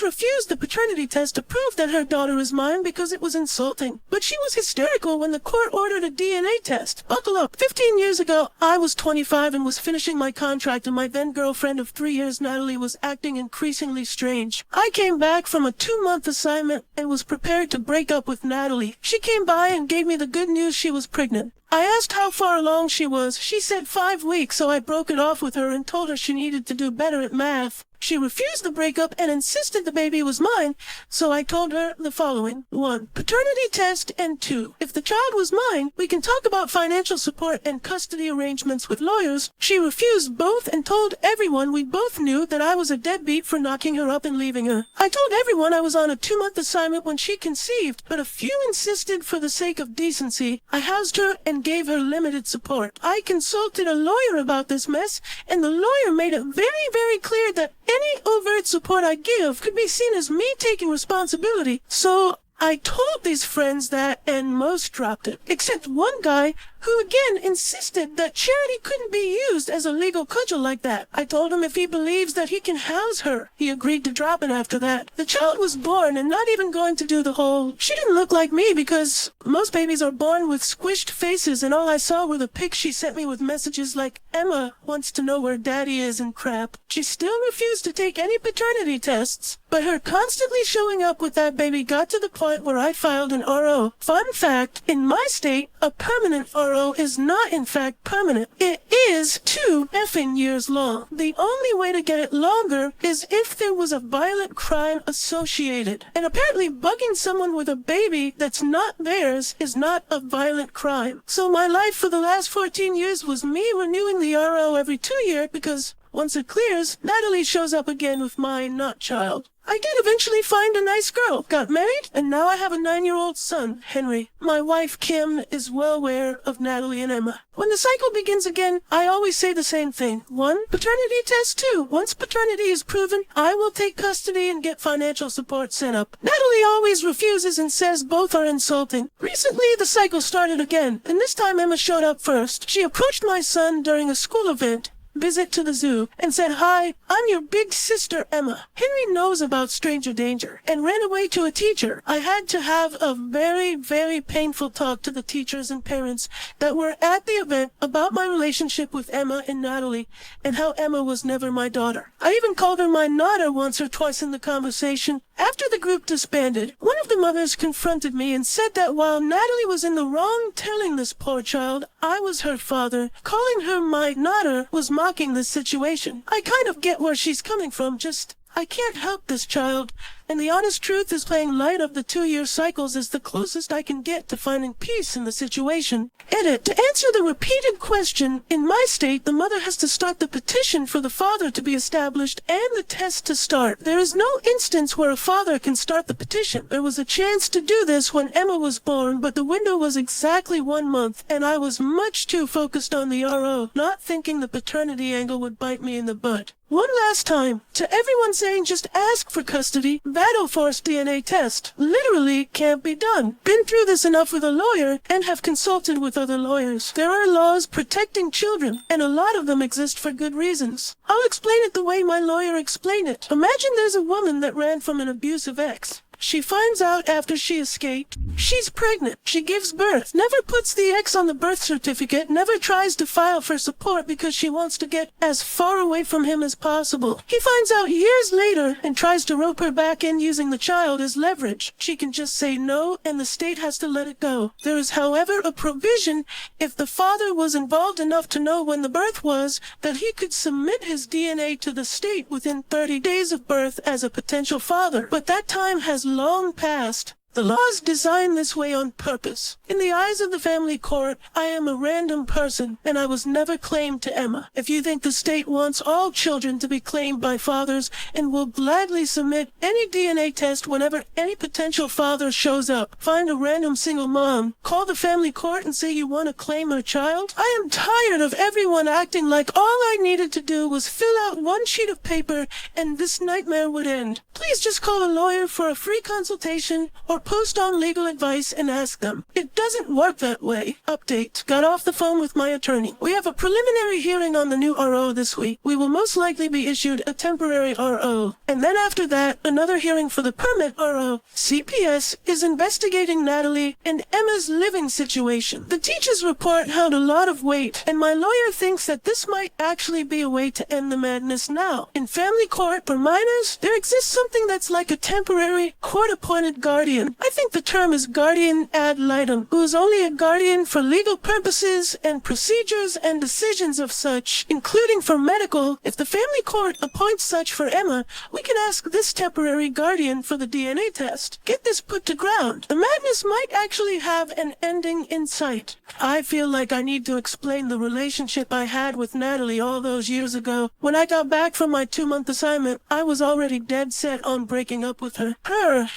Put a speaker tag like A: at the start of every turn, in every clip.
A: first refused the paternity test to prove that her daughter is mine because it was insulting. But she was hysterical when the court ordered a DNA test. Buckle up. 15 years ago, I was 25 and was finishing my contract, and my then girlfriend of 3 years, Natalie, was acting increasingly strange. I came back from a 2-month assignment and was prepared to break up with Natalie. She came by and gave me the good news she was pregnant. I asked how far along she was. She said 5 weeks, so I broke it off with her and told her she needed to do better at math. She refused the breakup and insisted the baby was mine, so I told her the following. 1. Paternity test, and 2. If the child was mine, we can talk about financial support and custody arrangements with lawyers. She refused both and told everyone we both knew that I was a deadbeat for knocking her up and leaving her. I told everyone I was on a 2-month assignment when she conceived, but a few insisted for the sake of decency. I housed her and gave her limited support. I consulted a lawyer about this mess, and the lawyer made it very, very clear that any overt support I give could be seen as me taking responsibility. So I told these friends that, and most dropped it, except one guy who again insisted that charity couldn't be used as a legal cudgel like that. I told him if he believes that he can house her, he agreed to drop it after that. The child was born and not even going to do the whole, she didn't look like me, because most babies are born with squished faces, and all I saw were the pics she sent me with messages like, Emma wants to know where daddy is and crap. She still refused to take any paternity tests, but her constantly showing up with that baby got to the point where I filed an RO. Fun fact, in my state, a permanent RO is not in fact permanent. It is 2 effing years long. The only way to get it longer is if there was a violent crime associated. And apparently bugging someone with a baby that's not theirs is not a violent crime. So my life for the last 14 years was me renewing the RO every 2 years because once it clears, Natalie shows up again with my not child. I did eventually find a nice girl, got married, and now I have a 9-year-old son, Henry. My wife, Kim, is well aware of Natalie and Emma. When the cycle begins again, I always say the same thing. 1. Paternity test. 2. Once paternity is proven, I will take custody and get financial support set up. Natalie always refuses and says both are insulting. Recently, the cycle started again, and this time Emma showed up first. She approached my son during a school event, visit to the zoo, and said, "Hi, I'm your big sister, Emma." Henry knows about stranger danger and ran away to a teacher. I had to have a very, very painful talk to the teachers and parents that were at the event about my relationship with Emma and Natalie and how Emma was never my daughter. I even called her my daughter once or twice in the conversation. After the group disbanded, one of the mothers confronted me and said that while Natalie was in the wrong telling this poor child I was her father, calling her my daughter was mocking this situation. I kind of get where she's coming from, just I can't help this child, and the honest truth is playing light of the 2-year cycles is the closest I can get to finding peace in the situation. Edit. To answer the repeated question, in my state, the mother has to start the petition for the father to be established and the test to start. There is no instance where a father can start the petition. There was a chance to do this when Emma was born, but the window was exactly 1 month, and I was much too focused on the RO, not thinking the paternity angle would bite me in the butt. One last time, to everyone saying just ask for custody, that'll force DNA test. Literally can't be done. Been through this enough with a lawyer and have consulted with other lawyers. There are laws protecting children, and a lot of them exist for good reasons. I'll explain it the way my lawyer explained it. Imagine there's a woman that ran from an abusive ex. She finds out after she escaped she's pregnant. She gives birth, never puts the X on the birth certificate, never tries to file for support because she wants to get as far away from him as possible. He finds out years later and tries to rope her back in using the child as leverage. She can just say no, and the state has to let it go. There is, however, a provision if the father was involved enough to know when the birth was that he could submit his DNA to the state within 30 days of birth as a potential father. But that time has long passed. The law is designed this way on purpose. In the eyes of the family court, I am a random person, and I was never claimed to Emma. If you think the state wants all children to be claimed by fathers and will gladly submit any DNA test whenever any potential father shows up, find a random single mom, call the family court and say you want to claim her child. I am tired of everyone acting like all I needed to do was fill out one sheet of paper and this nightmare would end. Please please just call a lawyer for a free consultation or post on legal advice and ask them. It doesn't work that way. Update. Got off the phone with my attorney. We have a preliminary hearing on the new RO this week. We will most likely be issued a temporary RO. And then after that, another hearing for the permanent RO. CPS is investigating Natalie and Emma's living situation. The teacher's report held a lot of weight, and my lawyer thinks that this might actually be a way to end the madness now. In family court for minors, there exists something that's like a temporary court-appointed guardian. I think the term is guardian ad litem, who is only a guardian for legal purposes and procedures and decisions of such, including for medical. If the family court appoints such for Emma, we can ask this temporary guardian for the DNA test. Get this put to ground. The madness might actually have an ending in sight. I feel like I need to explain the relationship I had with Natalie all those years ago. When I got back from my 2-month assignment, I was already dead set on breaking up with her.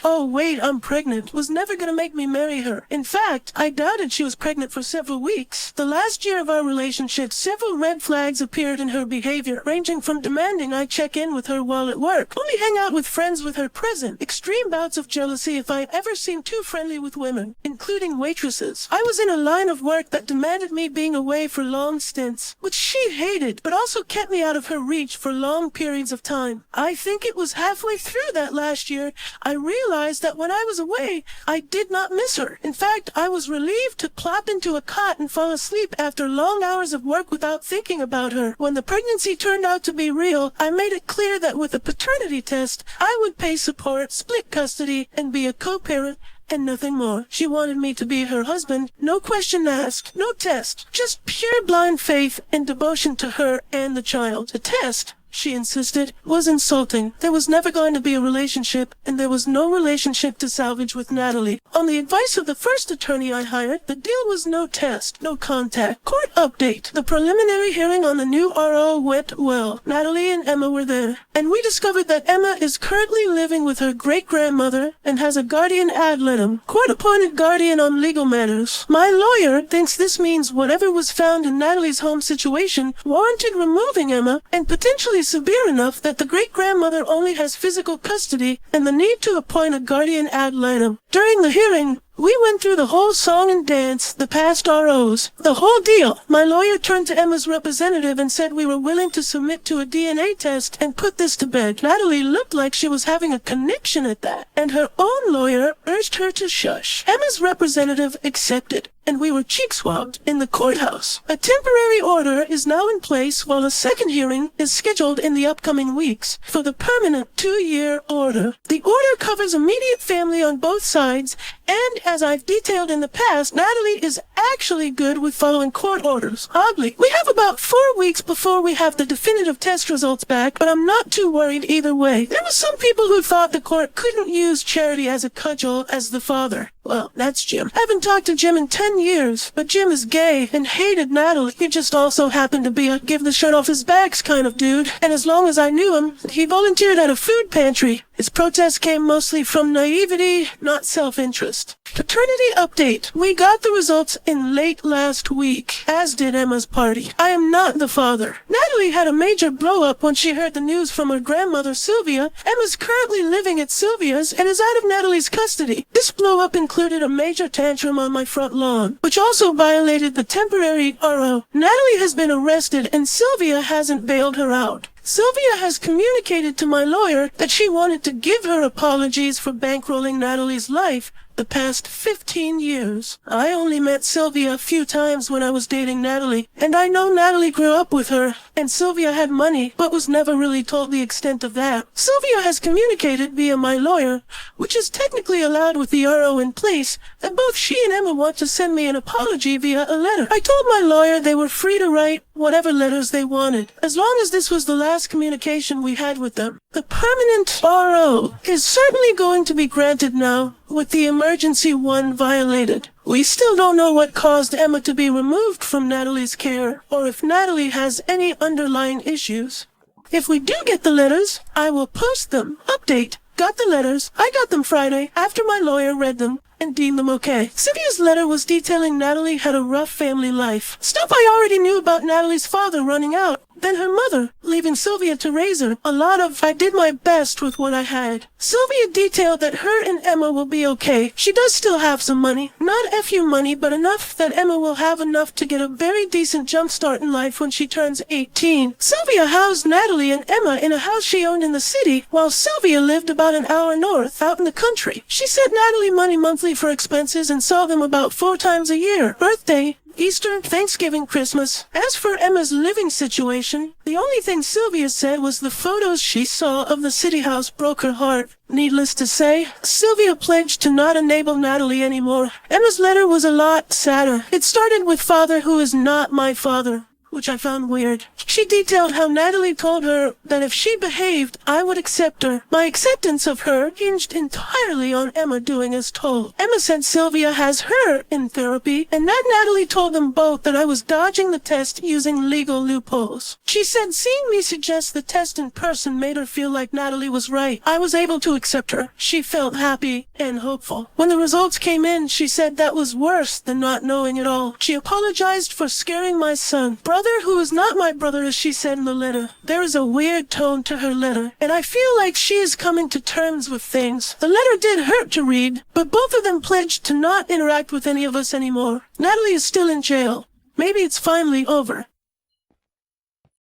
A: Oh wait, I'm pregnant, was never gonna make me marry her. In fact, I doubted she was pregnant for several weeks. The last year of our relationship, several red flags appeared in her behavior, ranging from demanding I check in with her while at work, only hang out with friends with her present, extreme bouts of jealousy if I ever seemed too friendly with women, including waitresses. I was in a line of work that demanded me being away for long stints, which she hated, but also kept me out of her reach for long periods of time. I think it was halfway through that last year I realized that when I was away, I did not miss her. In fact, I was relieved to plop into a cot and fall asleep after long hours of work without thinking about her. When the pregnancy turned out to be real, I made it clear that with a paternity test, I would pay support, split custody, and be a co-parent, and nothing more. She wanted me to be her husband, no question asked, no test, just pure blind faith and devotion to her and the child. The test, she insisted, was insulting. There was never going to be a relationship, and there was no relationship to salvage with Natalie. On the advice of the first attorney I hired, the deal was no test, no contact. Court update. The preliminary hearing on the new RO went well. Natalie and Emma were there, and we discovered that Emma is currently living with her great-grandmother and has a guardian ad litem, court-appointed guardian on legal matters. My lawyer thinks this means whatever was found in Natalie's home situation warranted removing Emma and potentially severe enough that the great-grandmother only has physical custody and the need to appoint a guardian ad litem. During the hearing, we went through the whole song and dance, the past ROs, the whole deal. My lawyer turned to Emma's representative and said we were willing to submit to a DNA test and put this to bed. Natalie looked like she was having a conniption at that, and her own lawyer urged her to shush. Emma's representative accepted, and we were cheek-swabbed in the courthouse. A temporary order is now in place while a second hearing is scheduled in the upcoming weeks for the permanent 2-year order. The order covers immediate family on both sides, and as I've detailed in the past, Natalie is actually good with following court orders. Oddly, we have about 4 weeks before we have the definitive test results back, but I'm not too worried either way. There were some people who thought the court couldn't use Charity as a cudgel as the father. Well, that's Jim. I haven't talked to Jim in 10 years, but Jim is gay and hated Natalie. He just also happened to be a give the shirt off his backs kind of dude, and as long as I knew him, he volunteered at a food pantry. His protests came mostly from naivety, not self-interest. Paternity update. We got the results in late last week, as did Emma's party. I am not the father. Natalie had a major blow-up when she heard the news from her grandmother Sylvia. Emma's currently living at Sylvia's and is out of Natalie's custody. This blow-up included a major tantrum on my front lawn, which also violated the temporary RO. Natalie has been arrested and Sylvia hasn't bailed her out. Sylvia has communicated to my lawyer that she wanted to give her apologies for bankrolling Natalie's life the past 15 years. I only met Sylvia a few times when I was dating Natalie, and I know Natalie grew up with her, and Sylvia had money, but was never really told the extent of that. Sylvia has communicated via my lawyer, which is technically allowed with the RO in place, that both she and Emma want to send me an apology via a letter. I told my lawyer they were free to write whatever letters they wanted, as long as this was the last communication we had with them. The permanent RO is certainly going to be granted now, with the emergency one violated. We still don't know what caused Emma to be removed from Natalie's care, or if Natalie has any underlying issues. If we do get the letters, I will post them. Update. Got the letters. I got them Friday, after my lawyer read them, and deem them okay. Sylvia's letter was detailing Natalie had a rough family life. Stuff I already knew about Natalie's father running out, then her mother, leaving Sylvia to raise her. A lot of I did my best with what I had. Sylvia detailed that her and Emma will be okay. She does still have some money. Not FU money, but enough that Emma will have enough to get a very decent jumpstart in life when she turns 18. Sylvia housed Natalie and Emma in a house she owned in the city, while Sylvia lived about an hour north, out in the country. She sent Natalie money monthly for expenses and saw them about 4 times a year. Birthday, Easter, Thanksgiving, Christmas. As for Emma's living situation, the only thing Sylvia said was the photos she saw of the city house broke her heart. Needless to say, Sylvia pledged to not enable Natalie anymore. Emma's letter was a lot sadder. It started with "Father who is not my father," which I found weird. She detailed how Natalie told her that if she behaved, I would accept her. My acceptance of her hinged entirely on Emma doing as told. Emma said Sylvia has her in therapy, and that Natalie told them both that I was dodging the test using legal loopholes. She said seeing me suggest the test in person made her feel like Natalie was right. I was able to accept her. She felt happy and hopeful. When the results came in, she said that was worse than not knowing at all. She apologized for scaring my son. Brother who is not my brother, as she said in the letter. There is a weird tone to her letter, and I feel like she is coming to terms with things. The letter did hurt to read, but both of them pledged to not interact with any of us anymore. Natalie is still in jail. Maybe it's finally over.